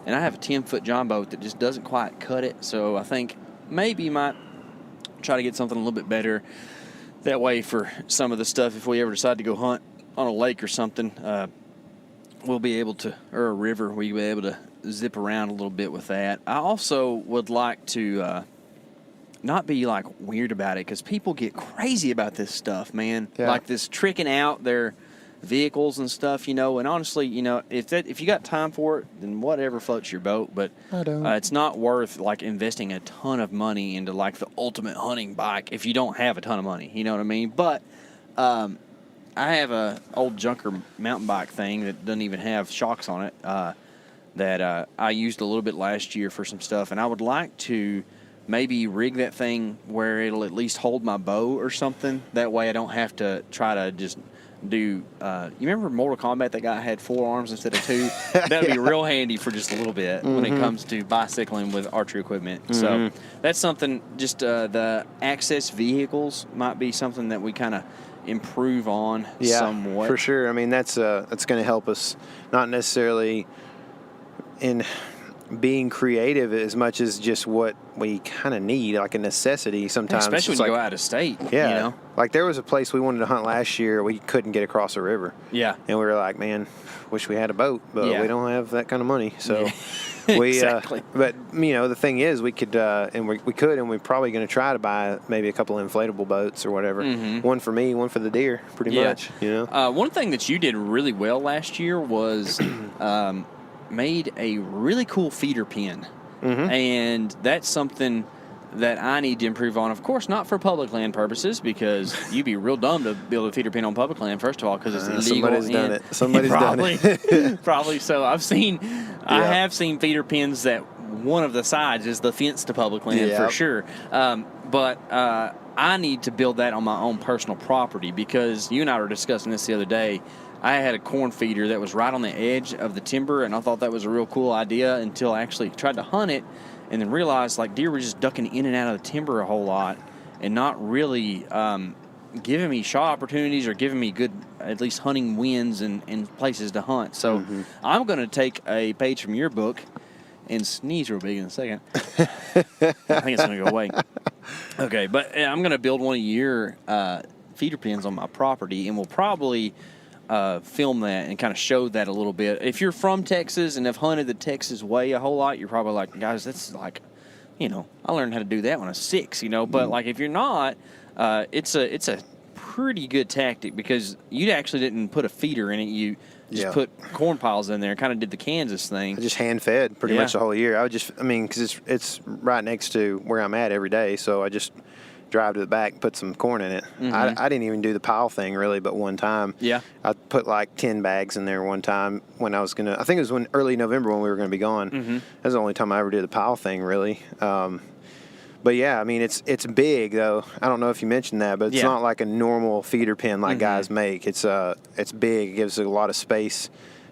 and I have a 10-foot John boat that just doesn't quite cut it. So I think maybe might try to get something a little bit better. That way for some of the stuff, if we ever decide to go hunt on a lake or something, we'll be able to, or a river, we'll be able to zip around a little bit with that. I also would like to... not be like weird about it, because people get crazy about this stuff, man. Yeah. Like this tricking out their vehicles and stuff, and honestly, if you got time for it, then whatever floats your boat. But I don't. It's not worth like investing a ton of money into like the ultimate hunting bike if you don't have a ton of money. You know what I mean? But I have a old junker mountain bike thing that doesn't even have shocks on it that I used a little bit last year for some stuff, and I would like to maybe rig that thing where it'll at least hold my bow or something. That way I don't have to try to just do... you remember Mortal Kombat, that guy had 4 arms instead of 2? That would be real handy for just a little bit when it comes to bicycling with archery equipment. So that's something, just the access vehicles might be something that we kind of improve on somewhat. For sure. That's going to help us, not necessarily in... being creative as much as just what we kind of need, like a necessity sometimes. Especially when you go out of state. Yeah. You know? Like there was a place we wanted to hunt last year. We couldn't get across a river. Yeah. And we were like, man, wish we had a boat, but we don't have that kind of money. So we, exactly. But, you know, the thing is we could, and we could, and we're probably going to try to buy maybe a couple of inflatable boats or whatever. Mm-hmm. One for me, one for the deer, pretty much, you know. One thing that you did really well last year was made a really cool feeder pen. Mm-hmm. And that's something that I need to improve on. Of course, not for public land purposes, because you'd be real dumb to build a feeder pen on public land, first of all, because it's illegal. Somebody's done it. Somebody's done it. Probably so. I have seen feeder pens that one of the sides is the fence to public land for sure. But I need to build that on my own personal property, because you and I were discussing this the other day. I had a corn feeder that was right on the edge of the timber, and I thought that was a real cool idea until I actually tried to hunt it, and then realized like deer were just ducking in and out of the timber a whole lot and not really giving me shot opportunities or giving me good, at least hunting winds and places to hunt. So I'm going to take a page from your book and sneeze real big in a second. I think it's going to go away. Okay, but I'm going to build one of your feeder pens on my property, and we'll probably film that and kind of show that a little bit. If you're from Texas and have hunted the Texas way a whole lot, you're probably like, guys, that's like, you know, I learned how to do that when I was 6, you know. But like if you're not, it's a pretty good tactic, because you actually didn't put a feeder in it. You just put corn piles in there and kind of did the Kansas thing. I just hand fed pretty much the whole year. Because it's right next to where I'm at every day, so I just drive to the back and put some corn in it. Mm-hmm. I didn't even do the pile thing really, but one time. Yeah. I put like 10 bags in there one time when I was going to, I think it was early November when we were going to be gone. Mm-hmm. That was the only time I ever did the pile thing really. But yeah, I mean, it's big though. I don't know if you mentioned that, but it's not like a normal feeder pen like guys make. It's big. It gives a lot of space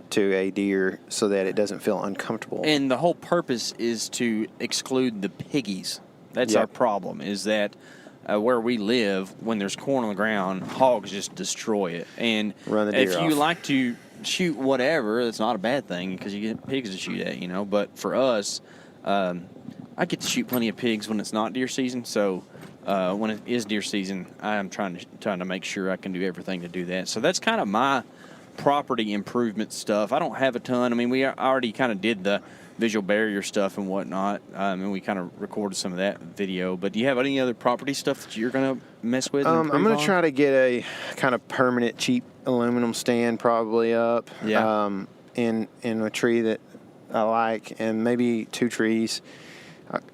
to a deer so that it doesn't feel uncomfortable. And the whole purpose is to exclude the piggies. That's our problem, is that where we live, when there's corn on the ground, hogs just destroy it. And run the deer if you like to shoot whatever, that's not a bad thing, because you get pigs to shoot at, you know. But for us, I get to shoot plenty of pigs when it's not deer season. So when it is deer season, I'm trying to make sure I can do everything to do that. So that's kind of my property improvement stuff. I don't have a ton. I mean, we already kind of did the visual barrier stuff and whatnot, and we kind of recorded some of that video. But do you have any other property stuff that you're going to mess with? I'm going to try to get a kind of permanent, cheap aluminum stand probably up in a tree that I like, and maybe 2 trees.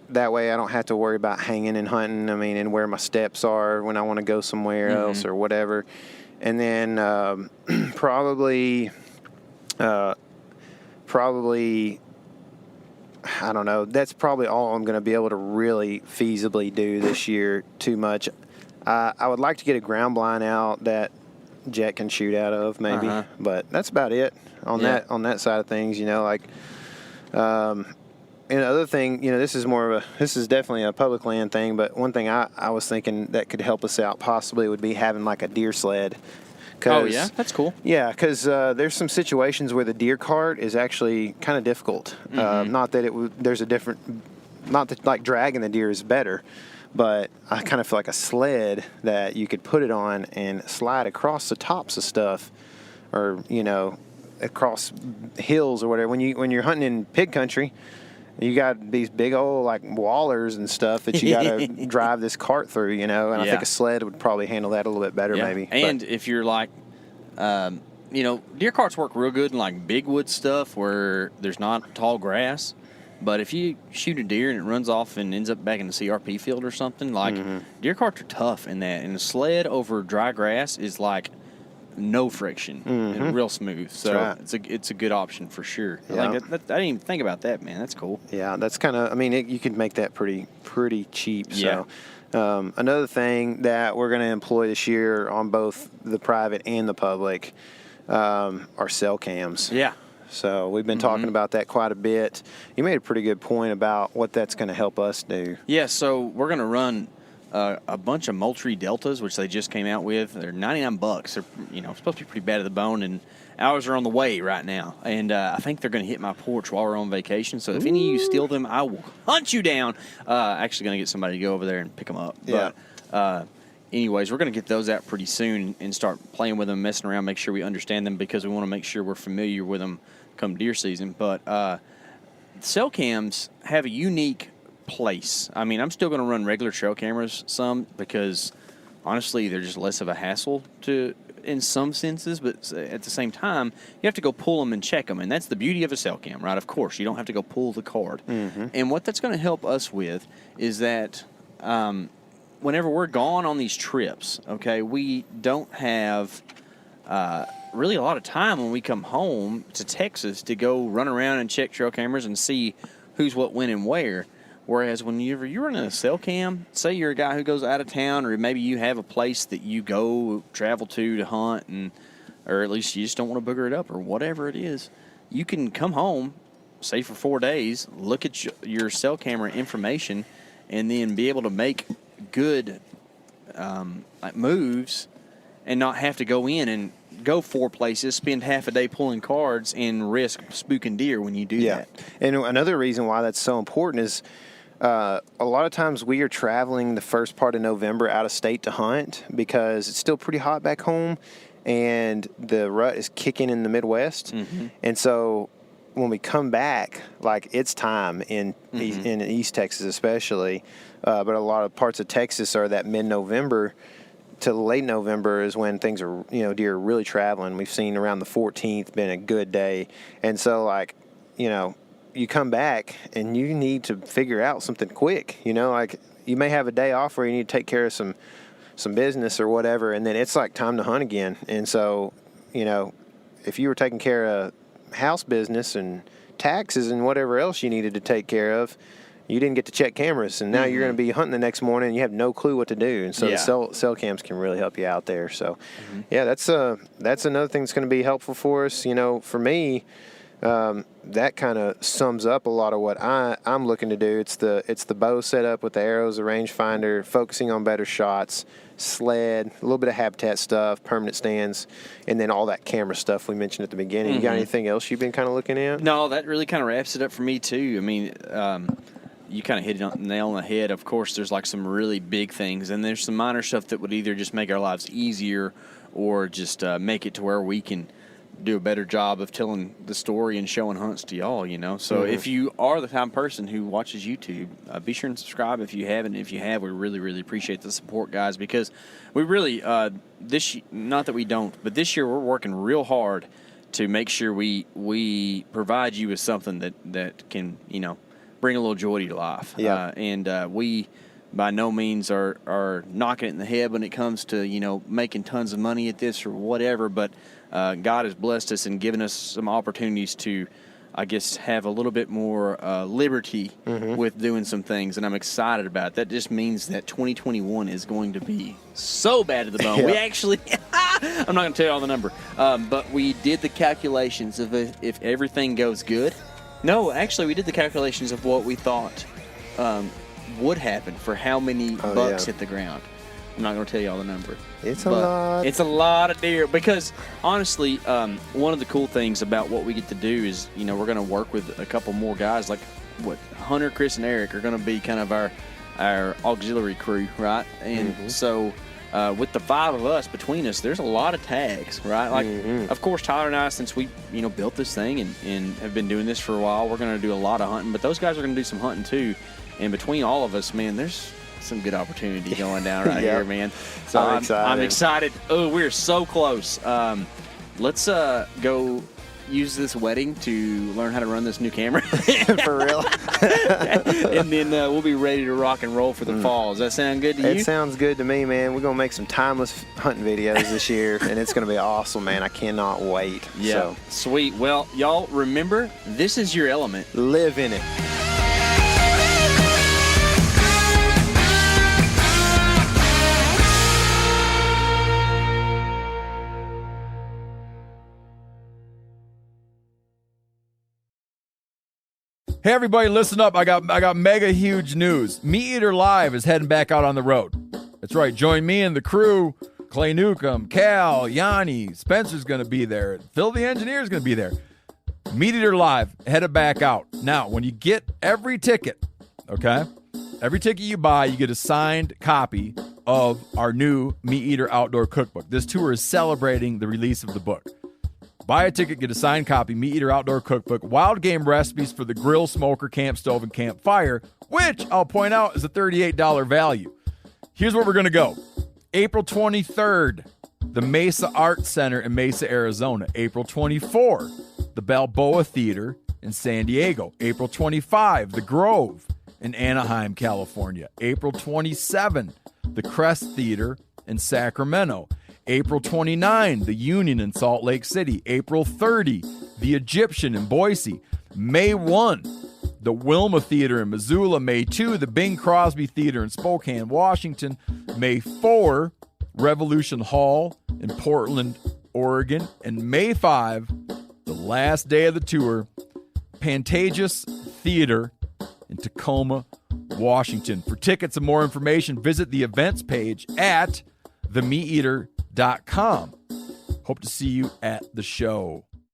That way I don't have to worry about hanging and hunting, I mean, and where my steps are when I want to go somewhere else or whatever. And then probably, I don't know. That's probably all I'm going to be able to really feasibly do this year too much. I would like to get a ground blind out that Jet can shoot out of maybe, but that's about it on that side of things, you know, like, and the other thing, you know, this is definitely a public land thing, but one thing I was thinking that could help us out possibly would be having like a deer sled. Oh, yeah? That's cool. Yeah, because there's some situations where the deer cart is actually kind of difficult. Not that there's a different, not that like dragging the deer is better, but I kind of feel like a sled that you could put it on and slide across the tops of stuff, or, you know, across hills or whatever. When you're hunting in pig country, you got these big old like wallers and stuff that you got to drive this cart through, you know, and I think a sled would probably handle that a little bit better maybe. And if you're like, you know, deer carts work real good in like big wood stuff where there's not tall grass. But if you shoot a deer and it runs off and ends up back in the CRP field or something, like deer carts are tough in that. And a sled over dry grass is like no friction and real smooth. So it's a good option for sure. Yeah. Like I didn't even think about that, man. That's cool. Yeah, that's kind of, I mean, you could make that pretty cheap. Yeah. So another thing that we're going to employ this year on both the private and the public are cell cams. Yeah. So we've been talking about that quite a bit. You made a pretty good point about what that's going to help us do. Yeah, so we're going to run a bunch of Moultrie Deltas, which they just came out with. They're $99. They're supposed to be pretty bad to the bone, and ours are on the way right now. And I think they're going to hit my porch while we're on vacation. So if any of you steal them, I will hunt you down. Actually, going to get somebody to go over there and pick them up. Yeah. But anyways, we're going to get those out pretty soon and start playing with them, messing around, make sure we understand them because we want to make sure we're familiar with them come deer season. But cell cams have a unique place. I mean, I'm still going to run regular trail cameras some because honestly they're just less of a hassle to in some senses, but at the same time you have to go pull them and check them, and that's the beauty of a cell cam, right? Of course, you don't have to go pull the card. And what that's going to help us with is that whenever we're gone on these trips, okay, we don't have really a lot of time when we come home to Texas to go run around and check trail cameras and see who's what, when, and where. Whereas when you're running a cell cam, say you're a guy who goes out of town, or maybe you have a place that you go travel to hunt, or at least you just don't want to booger it up or whatever it is, you can come home, say for 4 days, look at your cell camera information, and then be able to make good moves and not have to go in and go 4 places, spend half a day pulling cards, and risk spooking deer when you do that. And another reason why that's so important is a lot of times we are traveling the first part of November out of state to hunt because it's still pretty hot back home and the rut is kicking in the Midwest. And so when we come back, like, it's time in East Texas especially, but a lot of parts of Texas are that mid-November to late November is when things are, deer are really traveling. We've seen around the 14th been a good day. And so, like, you come back and you need to figure out something quick. Like, you may have a day off where you need to take care of some business or whatever, and then it's like time to hunt again. And so, if you were taking care of house business and taxes and whatever else you needed to take care of, you didn't get to check cameras, and now you're going to be hunting the next morning and you have no clue what to do. And so the cell cams can really help you out there. So, that's another thing that's going to be helpful for us. For me, that kind of sums up a lot of what I'm looking to do. It's the bow setup with the arrows, the rangefinder, focusing on better shots, sled, a little bit of habitat stuff, permanent stands, and then all that camera stuff we mentioned at the beginning. You got anything else you've been kind of looking at? No, that really kind of wraps it up for me too. I mean, you kind of hit it on the nail on the head. Of course, there's like some really big things, and there's some minor stuff that would either just make our lives easier or just make it to where we can do a better job of telling the story and showing hunts to y'all, So if you are the kind of person who watches YouTube, be sure and subscribe if you haven't. If you have, we really, really appreciate the support, guys, because we really, not that we don't, but this year we're working real hard to make sure we provide you with something that can, bring a little joy to your life. And we by no means are knocking it in the head when it comes to, making tons of money at this or whatever, but God has blessed us and given us some opportunities to, I guess, have a little bit more liberty with doing some things, and I'm excited about it. That just means that 2021 is going to be so bad to the bone. We actually, I'm not going to tell you all the number, but we did the calculations of if everything goes good. No, actually, we did the calculations of what we thought would happen for how many bucks hit the ground. I'm not going to tell you all the number. It's a lot. It's a lot of deer because, honestly, one of the cool things about what we get to do is, we're going to work with a couple more guys. Like, Hunter, Chris, and Eric are going to be kind of our auxiliary crew, right? And so with the 5 of us between us, there's a lot of tags, right? Like, of course, Tyler and I, since we, built this thing and have been doing this for a while, we're going to do a lot of hunting. But those guys are going to do some hunting, too. And between all of us, man, there's some good opportunity going down right here, man. So I'm excited. Oh, we're so close. Let's go use this wedding to learn how to run this new camera. For real. And then we'll be ready to rock and roll for the fall. Does that sound good to you? It sounds good to me, man. We're going to make some timeless hunting videos this year, and it's going to be awesome, man. I cannot wait. Yeah, so. Sweet. Well, y'all remember, this is your element. Live in it. Hey, everybody, listen up. I got mega huge news. Meat Eater Live is heading back out on the road. That's right. Join me and the crew. Clay Newcomb, Cal, Yanni, Spencer's going to be there. Phil the engineer's going to be there. Meat Eater Live headed back out. Now, when you get every ticket, okay, every ticket you buy, you get a signed copy of our new Meat Eater Outdoor Cookbook. This tour is celebrating the release of the book. Buy a ticket, get a signed copy, Meat Eater Outdoor Cookbook, wild game recipes for the grill, smoker, camp stove, and campfire, which I'll point out is a $38 value. Here's where we're going to go. April 23rd, the Mesa Art Center in Mesa, Arizona. April 24, the Balboa Theater in San Diego. April 25, the Grove in Anaheim, California. April 27, the Crest Theater in Sacramento. April 29, the Union in Salt Lake City. April 30, the Egyptian in Boise. May 1, the Wilma Theater in Missoula. May 2, the Bing Crosby Theater in Spokane, Washington. May 4, Revolution Hall in Portland, Oregon. And May 5, the last day of the tour, Pantages Theater in Tacoma, Washington. For tickets and more information, visit the events page at themeateater.com. Hope to see you at the show.